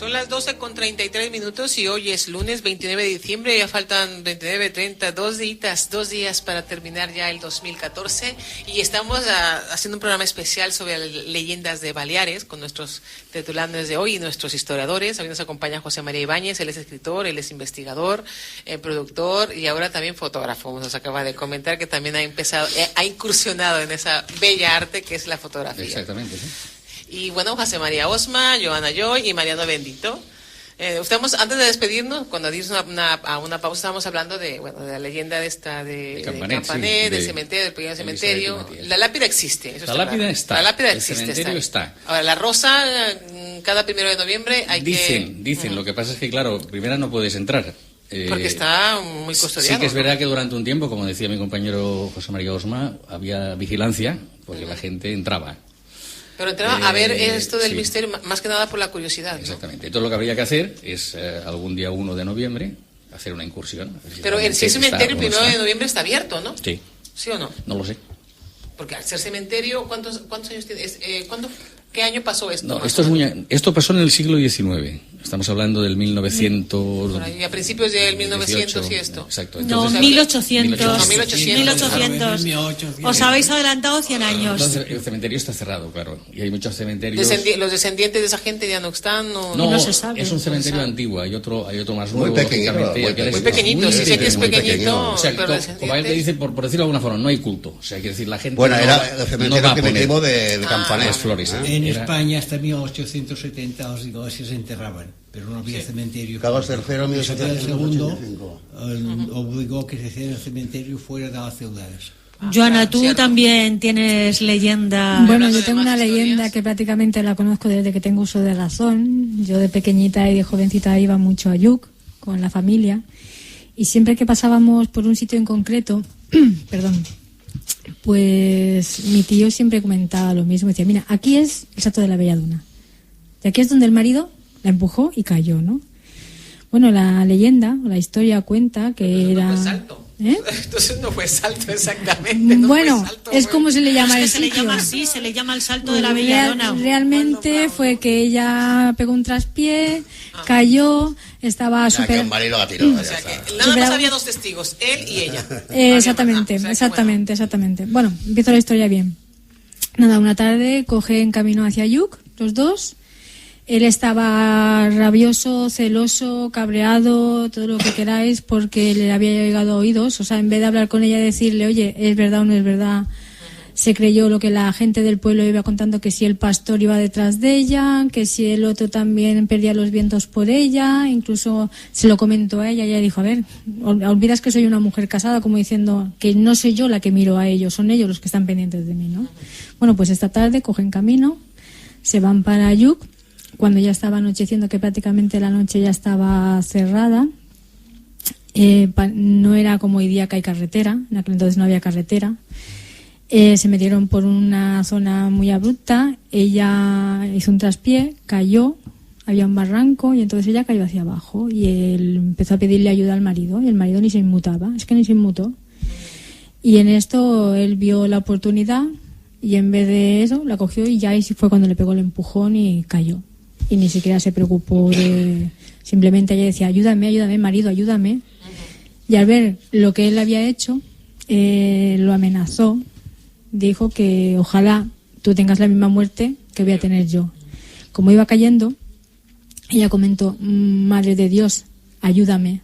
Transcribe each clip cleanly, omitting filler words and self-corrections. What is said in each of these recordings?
Son las 12:33 y hoy es lunes 29 de diciembre, ya faltan 29, 30, dos días para terminar ya el 2014 y estamos haciendo un programa especial sobre leyendas de Baleares con nuestros tertulianos de hoy y nuestros historiadores. Hoy nos acompaña José María Ibáñez, él es escritor, él es investigador, productor y ahora también fotógrafo. Nos acaba de comentar que también ha incursionado en esa bella arte que es la fotografía. Exactamente, sí. Y bueno, José María Osma, Joana Joy y Mariano Bendito. Antes de despedirnos, cuando dimos una pausa, estábamos hablando de la leyenda de Campanet, sí, del cementerio, del pequeño cementerio. La lápida existe. Eso la lápida está. La lápida existe. El cementerio está. Ahora, la rosa, cada 1 de noviembre Dicen. Lo que pasa es que, claro, primera no puedes entrar. Porque está muy custodiado. Sí que es verdad que durante un tiempo, como decía mi compañero José María Osma, había vigilancia, porque la gente entraba. Pero entraba a ver esto del misterio, más que nada por la curiosidad, ¿no? Exactamente. Entonces lo que habría que hacer es algún día 1 de noviembre hacer una incursión. Pero el cementerio el 1 de noviembre está abierto, ¿no? Sí. ¿Sí o no? No lo sé. Porque al ser cementerio, ¿cuántos años tiene? ¿Qué año pasó esto? No, esto pasó en el siglo XIX. Estamos hablando del 1900... Por ahí, a principios del 1900 y esto. Exacto. Entonces, no, 1800. Os habéis adelantado 100 años. Entonces, el cementerio está cerrado, claro. Y hay muchos cementerios... ¿Los descendientes de esa gente ya no están? No se sabe. Es un cementerio antiguo. Hay otro más nuevo. Muy pequeñito. Muy pequeñito, sí sé que es pequeñito. O sea, como él te dice, por decirlo de alguna forma, no hay culto. O sea, hay que decir, la gente... Bueno, era el cementerio primitivo de Campanet. Las flores. En España hasta 1870, os digo, así se enterraban, pero no había cementerio. Carlos III, El 1785. obligó que se hiciera el cementerio fuera de las ciudades. Joana, tú también tienes leyenda. Bueno, yo tengo una leyenda que prácticamente la conozco desde que tengo uso de razón. Yo de pequeñita y de jovencita iba mucho a Lluc con la familia y siempre que pasábamos por un sitio en concreto, pues mi tío siempre comentaba lo mismo. Decía, mira, aquí es el Salto de la Belladuna. Y aquí es donde el marido la empujó y cayó, ¿no? Bueno, la leyenda o la historia cuenta que era... No fue salto. Entonces no fue salto exactamente. Bueno, es como se le llama el sitio. Se le llama así, se le llama el Salto de la Belladona. Realmente fue que ella pegó un traspié, cayó, estaba súper... que el marido la tiró. O sea que nada más había 2 testigos, él y ella. Exactamente. Bueno, empiezo la historia bien. Nada, una tarde cogen camino hacia Lluc, los dos. Él estaba rabioso, celoso, cabreado, todo lo que queráis, porque le había llegado a oídos. O sea, en vez de hablar con ella y decirle, oye, ¿es verdad o no es verdad? Se creyó lo que la gente del pueblo iba contando, que si el pastor iba detrás de ella, que si el otro también perdía los vientos por ella. Incluso se lo comentó a ella y ella dijo, a ver, olvidas que soy una mujer casada, como diciendo que no soy yo la que miro a ellos, son ellos los que están pendientes de mí, ¿no? Bueno, pues esta tarde cogen camino, se van para Lluc. Cuando ya estaba anocheciendo, que prácticamente la noche ya estaba cerrada, no era como hoy día que hay carretera, en aquel entonces no había carretera, se metieron por una zona muy abrupta, ella hizo un traspié, cayó, había un barranco y entonces ella cayó hacia abajo y él empezó a pedirle ayuda al marido y el marido ni se inmutaba, ni se inmutó. Y en esto él vio la oportunidad y en vez de eso la cogió y ya ahí fue cuando le pegó el empujón y cayó. Y ni siquiera se preocupó simplemente ella decía, ayúdame, marido, ayúdame. Y al ver lo que él había hecho, lo amenazó, dijo que ojalá tú tengas la misma muerte que voy a tener yo. Como iba cayendo, ella comentó, Madre de Dios, ayúdame.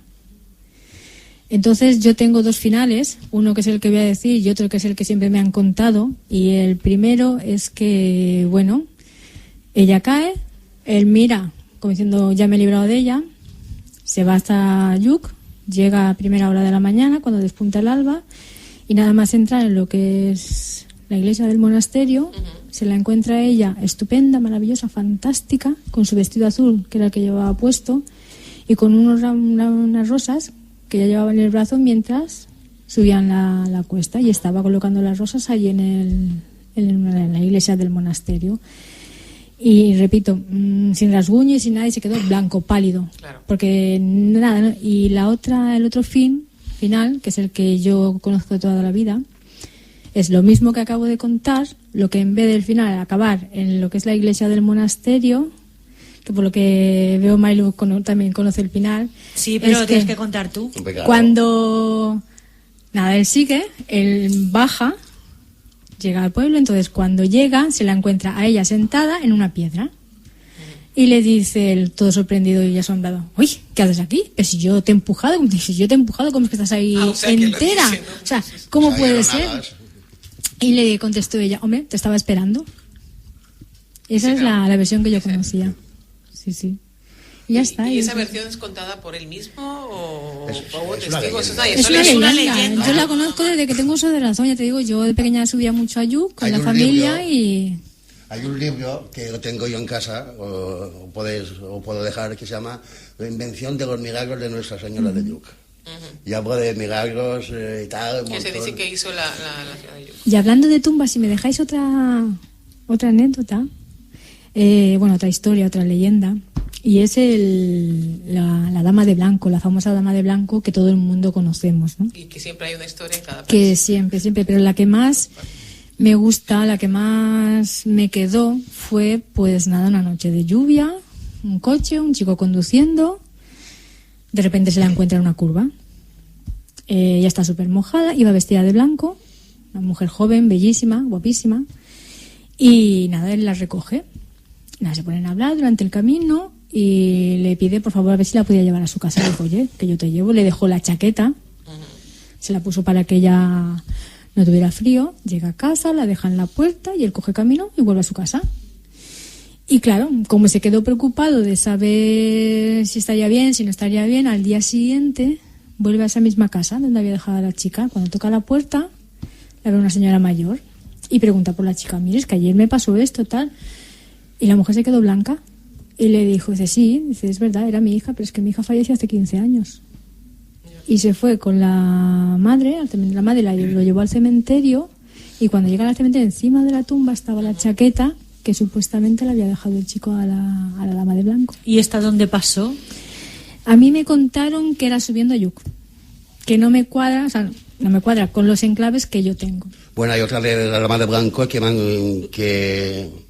Entonces yo tengo 2 finales, uno que es el que voy a decir y otro que es el que siempre me han contado. Y el primero es que, bueno, ella cae, él mira, como diciendo, ya me he librado de ella, se va hasta Lluc, llega a primera hora de la mañana, cuando despunta el alba, y nada más entrar en lo que es la iglesia del monasterio, se la encuentra ella estupenda, maravillosa, fantástica, con su vestido azul, que era el que llevaba puesto, y con unas rosas que ella llevaba en el brazo mientras subían la cuesta, y estaba colocando las rosas allí en la iglesia del monasterio. Y repito, sin rasguño y sin nada, y se quedó blanco, pálido. Claro. Porque nada, ¿no? Y el otro final, que es el que yo conozco de toda la vida, es lo mismo que acabo de contar, lo que en vez del final acabar en lo que es la iglesia del monasterio, que por lo que veo Mailu también conoce el final. Sí, pero lo tienes que contar tú. Cuando... Nada, él baja, llega al pueblo, entonces cuando llega se la encuentra a ella sentada en una piedra. Y le dice él, todo sorprendido y asombrado, uy, ¿qué haces aquí? Pero si yo te he empujado, ¿cómo es que estás ahí entera? O sea, ¿cómo puede ser? Y le contestó ella, hombre, te estaba esperando. Esa es la versión que yo conocía. Sí. Y ya está. ¿Y esa versión es contada por él mismo o por testigos? Es una leyenda. Yo la conozco desde que tengo uso de razón. Ya te digo, yo de pequeña subía mucho a Yuc con la familia y... Hay un libro que lo tengo yo en casa, o puedo dejar, que se llama La invención de los milagros de Nuestra Señora de Yuc. Y hablo de milagros y tal. Que se dice que hizo la ciudad de Yuc. Y hablando de tumbas, si me dejáis otra anécdota, otra historia, otra leyenda, y es la Dama de Blanco, la famosa Dama de Blanco que todo el mundo conocemos, ¿no? Y que siempre hay una historia en cada país. Que siempre, pero la que más me gusta, la que más me quedó fue, pues nada, una noche de lluvia, un coche, un chico conduciendo, de repente se la encuentra en una curva. Ella está súper mojada, iba vestida de blanco, una mujer joven, bellísima, guapísima, y nada, él la recoge. Nada, se ponen a hablar durante el camino y le pide por favor a ver si la podía llevar a su casa. Le dijo, oye, que yo te llevo. Le dejó la chaqueta, se la puso para que ella no tuviera frío. Llega a casa, la deja en la puerta y él coge camino y vuelve a su casa. Y claro, como se quedó preocupado de saber si estaría bien, si no estaría bien, al día siguiente vuelve a esa misma casa donde había dejado a la chica. Cuando toca la puerta, la ve una señora mayor y pregunta por la chica, mire, es que ayer me pasó esto, tal. Y la mujer se quedó blanca y le dijo, dice, es verdad, era mi hija, pero es que mi hija falleció hace 15 años. Y se fue con la madre lo llevó al cementerio y cuando llega al cementerio encima de la tumba estaba la chaqueta que supuestamente le había dejado el chico a la Dama de Blanco. ¿Y esta dónde pasó? A mí me contaron que era subiendo a Yuc, que no me cuadra, no me cuadra con los enclaves que yo tengo. Bueno, hay otra de la Dama de Blanco que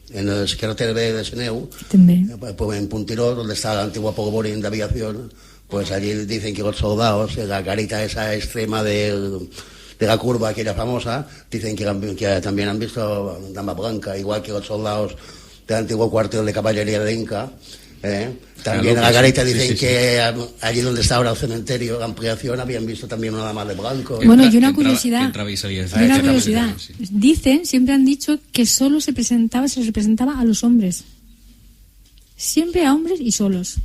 en el carretera de Seneu, pues en Puntiró, donde está la antigua polvorín de aviación, pues allí dicen que los soldados, en la garita esa extrema de la curva aquella famosa, dicen que también han visto Dama Blanca, igual que los soldados del antiguo cuartel de caballería de Inca. También en la garita dicen que allí donde está ahora el cementerio, la ampliación, habían visto también una Dama de Blanco. Bueno, y una curiosidad. Sí. Dicen, siempre han dicho que solo se les representaba a los hombres. Siempre a hombres y solos.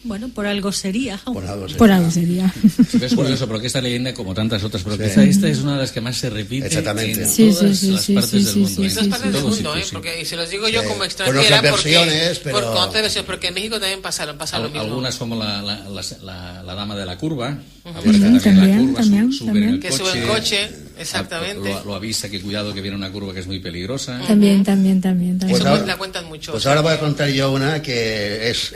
Bueno, por algo sería. Por algo sería. Es curioso, porque esta leyenda, como tantas otras, pero quizá esta es una de las que más se repite en todas las partes del mundo. En todas partes del mundo, porque y se los digo yo como extranjera, porque en México también pasa lo mismo. Algunas como la Dama de la Curva, aparece también la curva, sube en el coche, exactamente. Lo avisa que cuidado que viene una curva que es muy peligrosa. También. Eso la cuentan mucho. Pues ahora voy a contar yo una que es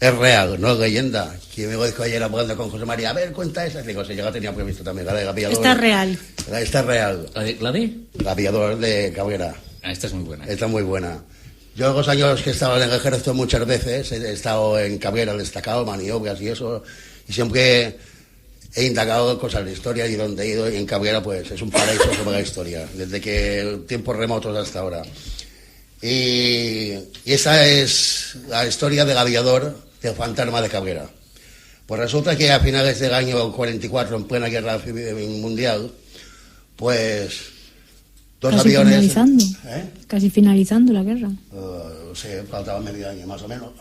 real, no es leyenda. Que me dijo ayer hablando con José María, a ver, cuenta esa. Digo, si yo la tenía previsto también, la de aviador. Está real. Está real. ¿La de? La aviador de Cabrera. Esta es muy buena. Está muy buena. Yo los años que he estado en el ejército muchas veces, he estado en Cabrera, destacado, maniobras y eso, y siempre he indagado cosas de historia y donde he ido, y en Cabrera pues es un paraíso sobre la historia, desde que tiempos remotos hasta ahora. Y esa es la historia del aviador del fantasma de Cabrera. Pues resulta que a finales del año 44, en plena guerra mundial, pues dos aviones... Casi finalizando la guerra. Faltaba medio año, más o menos.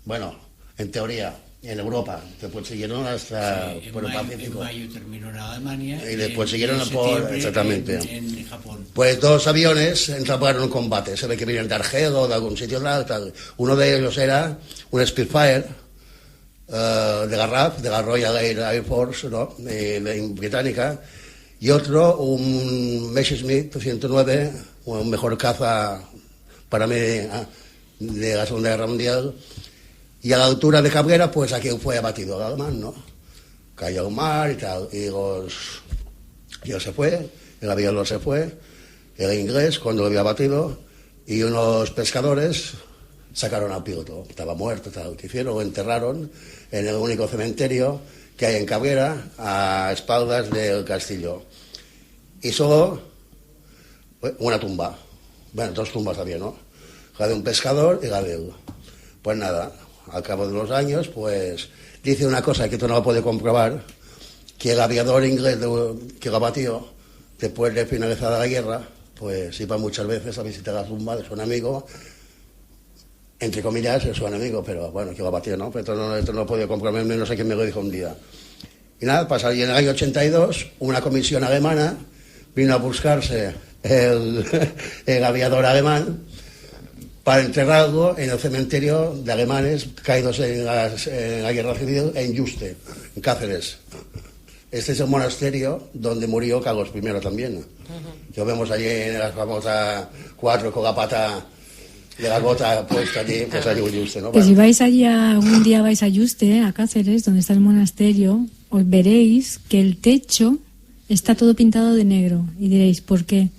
Bueno, en teoría, en Europa. Después siguieron hasta por el Pacífico. En mayo terminó en Alemania. Y después siguieron por... Exactamente. En Japón. Pues dos aviones entraron en combate. Se ve que vienen de Argel o de algún sitio tal. Uno de ellos era un Spitfire de la RAF, de la Royal Air Force, ¿no? Británica. Y otro, un Messerschmitt 109, un mejor caza para mí de la Segunda Guerra Mundial. Y a la altura de Cabrera, pues aquí fue abatido el alemán, ¿no? Cayó al mar y tal. Y se fue, el aviador se fue, el inglés, cuando lo había abatido, y unos pescadores sacaron al piloto. Estaba muerto, tal. ¿Qué hicieron? Lo enterraron en el único cementerio que hay en Cabrera, a espaldas del castillo. Y solo una tumba. Bueno, 2 tumbas había, ¿no? La de un pescador y la de él. Pues nada, al cabo de los años, pues dice una cosa que tú no lo puedes comprobar, que el aviador inglés que lo batió, después de finalizada la guerra, pues iba muchas veces a visitar la tumba de su enemigo, entre comillas, es su enemigo, pero bueno, que lo batió, ¿no? Pero esto no lo podía comprobar, no sé quién me lo dijo un día. Y nada, pasa, y en el año 82, una comisión alemana vino a buscarse el aviador alemán para enterrarlo en el cementerio de alemanes caídos en la guerra civil en Yuste, en Cáceres. Este es el monasterio donde murió Carlos I también. Lo vemos allí en la famosa 4 con la pata de la gota puesta allí, pues allí en Yuste, ¿no? Pues si vais allí algún día vais a Yuste, a Cáceres, donde está el monasterio, os veréis que el techo está todo pintado de negro. Y diréis, ¿por qué?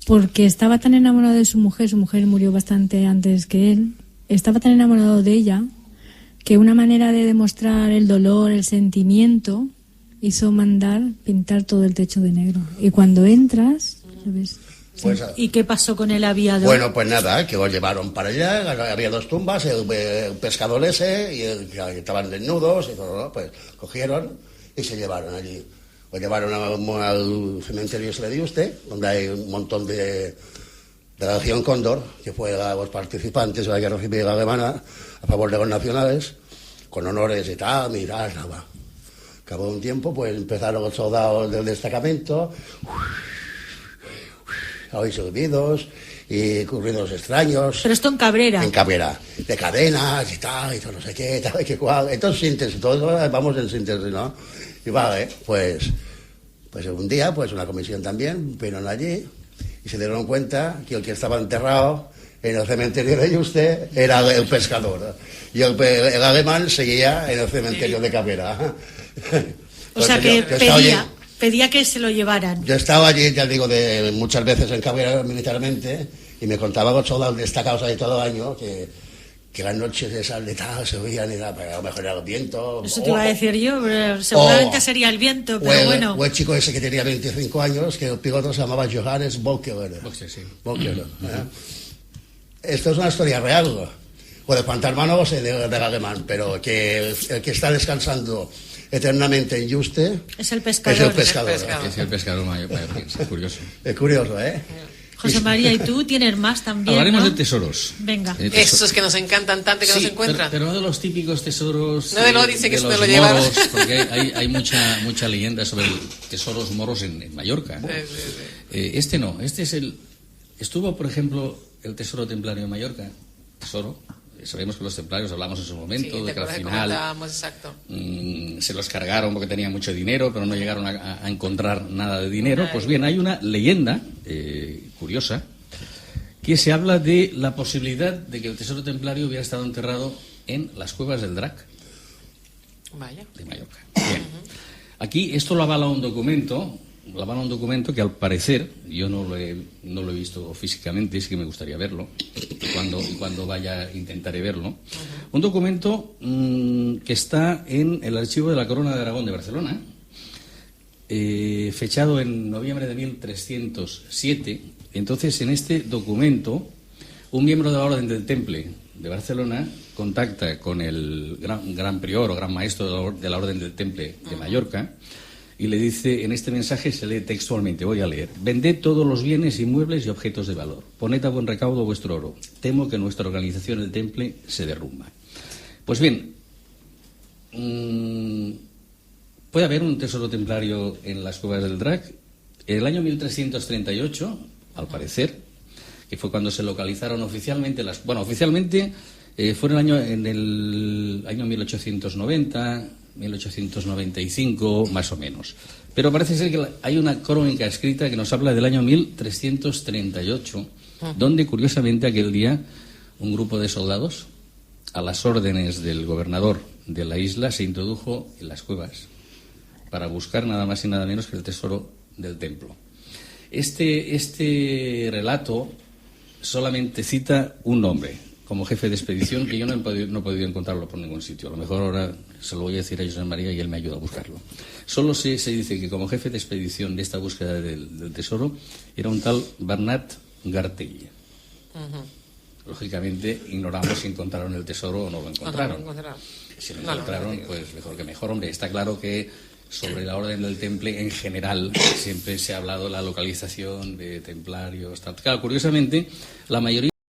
Porque estaba tan enamorado de su mujer murió bastante antes que él, estaba tan enamorado de ella que una manera de demostrar el dolor, el sentimiento, hizo mandar pintar todo el techo de negro. Y cuando entras, ¿sabes? Pues, ¿y qué pasó con el aviador? Bueno, pues nada, que lo llevaron para allá, había 2 tumbas, el pescador ese, y que estaban desnudos, y todo, ¿no? Pues cogieron y se llevaron allí. Lo llevaron al cementerio de Yuste, donde hay un montón de la Legión Cóndor, que fue a los participantes de la Guerra Civil Alemana a favor de los nacionales, con honores y tal, mirad, nada. Acabó un tiempo, pues empezaron los soldados del destacamento, a oír silbidos y ruidos extraños. Pero esto en Cabrera. En Cabrera, de cadenas y tal, y todo no sé qué, tal, y qué cual. Entonces síntesis, todos vamos en síntesis, ¿no? Y vale, pues un día, pues una comisión también, vinieron allí y se dieron cuenta que el que estaba enterrado en el cementerio de Yuste era el pescador. Y el alemán seguía en el cementerio de Cabrera. O sea que pedía que se lo llevaran. Yo estaba allí, ya digo, muchas veces en Cabrera militarmente, y me contaban los soldados destacados ahí todo el año que las noches esas de tal se oían y nada, pero a lo mejor era el viento. Eso te iba a decir yo, pero seguramente sería el viento, pero bueno. O el chico ese que tenía 25 años, que el piloto se llamaba Johannes Volker. Esto es una historia real. O de fantasma no sé del alemán, pero que el que está descansando eternamente en Yuste es el pescador. Es el pescador mallorquín, es curioso. Es curioso, ¿eh? José María, y tú tienes más también, hablaremos, ¿no? de tesoros. Venga. Estos que nos encantan tanto, que nos encuentran. Pero no de los típicos tesoros. No dice que de se los lo llevan. moros, porque hay mucha leyenda sobre tesoros moros en Mallorca, ¿no? Sí. Este no, este es estuvo, por ejemplo, el tesoro templario en Mallorca. Tesoro. Sabemos que los templarios, hablamos en su momento, de que al final se los cargaron porque tenían mucho dinero, pero no llegaron a encontrar nada de dinero. Pues bien, hay una leyenda curiosa que se habla de la posibilidad de que el tesoro templario hubiera estado enterrado en las cuevas del Drac. Vaya. De Mallorca. Bien. Aquí esto lo avala un documento que al parecer, yo no lo he visto físicamente, sí que me gustaría verlo, y cuando vaya intentaré verlo. Un documento que está en el archivo de la Corona de Aragón de Barcelona, fechado en noviembre de 1307. Entonces, en este documento, un miembro de la Orden del Temple de Barcelona contacta con el gran prior o gran maestro de la Orden del Temple de Mallorca, y le dice, en este mensaje se lee textualmente, voy a leer: vended todos los bienes, inmuebles y objetos de valor, poned a buen recaudo vuestro oro, temo que nuestra organización del temple se derrumba. Pues bien, puede haber un tesoro templario en las cuevas del Drac. En el año 1338, al parecer, que fue cuando se localizaron oficialmente oficialmente fue en el año 1890, 1895, más o menos. Pero parece ser que hay una crónica escrita que nos habla del año 1338, donde, curiosamente, aquel día un grupo de soldados, a las órdenes del gobernador de la isla, se introdujo en las cuevas para buscar nada más y nada menos que el tesoro del templo. Este relato solamente cita un nombre, como jefe de expedición, que yo no he podido encontrarlo por ningún sitio. A lo mejor ahora se lo voy a decir a José María y él me ayuda a buscarlo. Solo se dice que como jefe de expedición de esta búsqueda del tesoro era un tal Bernat Gartell. Lógicamente ignoramos si encontraron el tesoro o no lo encontraron. Si lo encontraron, pues mejor que mejor. Hombre, está claro que sobre la Orden del Temple en general siempre se ha hablado de la localización de templarios. Claro, curiosamente, la mayoría